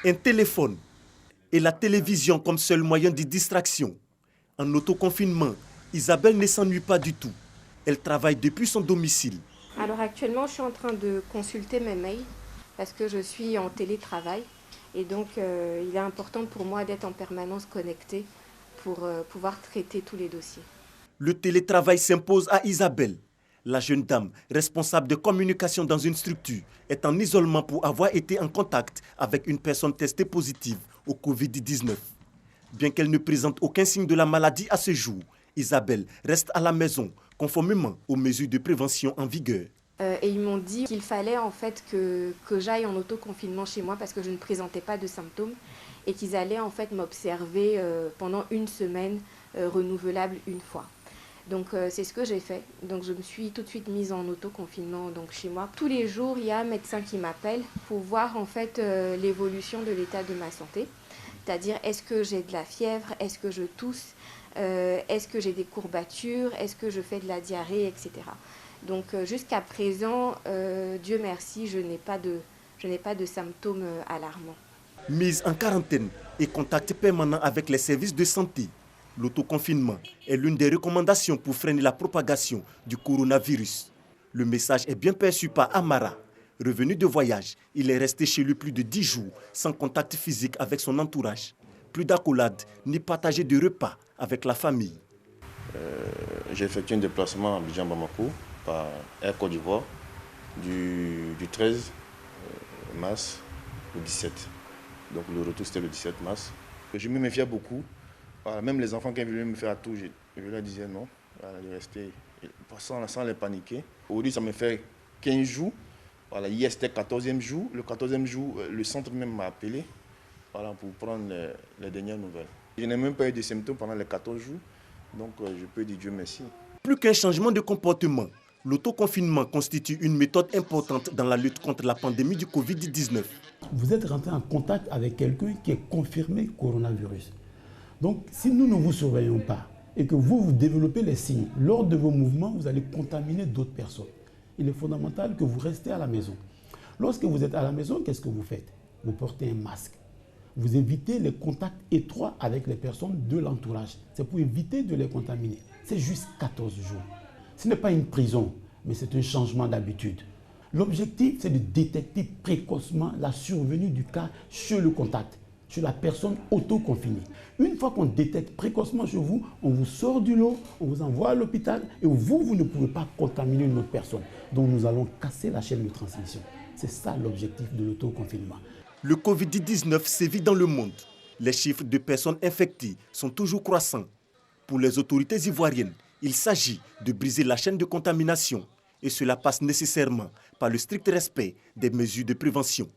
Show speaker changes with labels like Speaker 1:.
Speaker 1: Un téléphone et la télévision comme seul moyen de distraction. En autoconfinement, Isabelle ne s'ennuie pas du tout. Elle travaille depuis son domicile.
Speaker 2: Alors actuellement, je suis en train de consulter mes mails parce que je suis en télétravail. Et donc, il est important pour moi d'être en permanence connectée pour pouvoir traiter tous les dossiers.
Speaker 1: Le télétravail s'impose à Isabelle. La jeune dame, responsable de communication dans une structure, est en isolement pour avoir été en contact avec une personne testée positive au Covid-19. Bien qu'elle ne présente aucun signe de la maladie à ce jour, Isabelle reste à la maison, conformément aux mesures de prévention en vigueur.
Speaker 2: Et ils m'ont dit qu'il fallait en fait que j'aille en autoconfinement chez moi parce que je ne présentais pas de symptômes et qu'ils allaient en fait m'observer pendant une semaine renouvelable une fois. Donc c'est ce que j'ai fait. Donc je me suis tout de suite mise en autoconfinement donc chez moi. Tous les jours, il y a un médecin qui m'appelle pour voir en fait l'évolution de l'état de ma santé. C'est-à-dire est-ce que j'ai de la fièvre, est-ce que je tousse, est-ce que j'ai des courbatures, est-ce que je fais de la diarrhée, etc. Donc jusqu'à présent, Dieu merci, je n'ai pas de symptômes alarmants.
Speaker 1: Mise en quarantaine et contact permanent avec les services de santé, l'autoconfinement est l'une des recommandations pour freiner la propagation du coronavirus. Le message est bien perçu par Amara. Revenu de voyage, il est resté chez lui plus de 10 jours sans contact physique avec son entourage. Plus d'accolade ni partager de repas avec la famille.
Speaker 3: J'ai effectué un déplacement à Abidjan-Bamako par Air Côte d'Ivoire du 13 mars au 17. Donc le retour c'était le 17 mars. Je me méfiais beaucoup. Voilà, même les enfants qui venaient me faire à tout, je leur disais non, voilà, de rester sans les paniquer. Aujourd'hui ça me fait 15 jours. Voilà, hier c'était le 14e jour. Le 14e jour, le centre même m'a appelé voilà, pour prendre les dernières nouvelles. Je n'ai même pas eu de symptômes pendant les 14 jours. Donc je peux dire Dieu merci.
Speaker 1: Plus qu'un changement de comportement, l'autoconfinement constitue une méthode importante dans la lutte contre la pandémie du Covid-19.
Speaker 4: Vous êtes rentré en contact avec quelqu'un qui est confirmé coronavirus. Donc si nous ne vous surveillons pas et que vous développez les signes, lors de vos mouvements, vous allez contaminer d'autres personnes. Il est fondamental que vous restez à la maison. Lorsque vous êtes à la maison, qu'est-ce que vous faites? Vous portez un masque. Vous évitez les contacts étroits avec les personnes de l'entourage. C'est pour éviter de les contaminer. C'est juste 14 jours. Ce n'est pas une prison, mais c'est un changement d'habitude. L'objectif, c'est de détecter précocement la survenue du cas sur le contact, sur la personne autoconfinée. Une fois qu'on détecte précocement chez vous, on vous sort du lot, on vous envoie à l'hôpital et vous ne pouvez pas contaminer une autre personne. Donc nous allons casser la chaîne de transmission. C'est ça l'objectif de l'autoconfinement.
Speaker 1: Le Covid-19 sévit dans le monde. Les chiffres de personnes infectées sont toujours croissants. Pour les autorités ivoiriennes, il s'agit de briser la chaîne de contamination et cela passe nécessairement par le strict respect des mesures de prévention.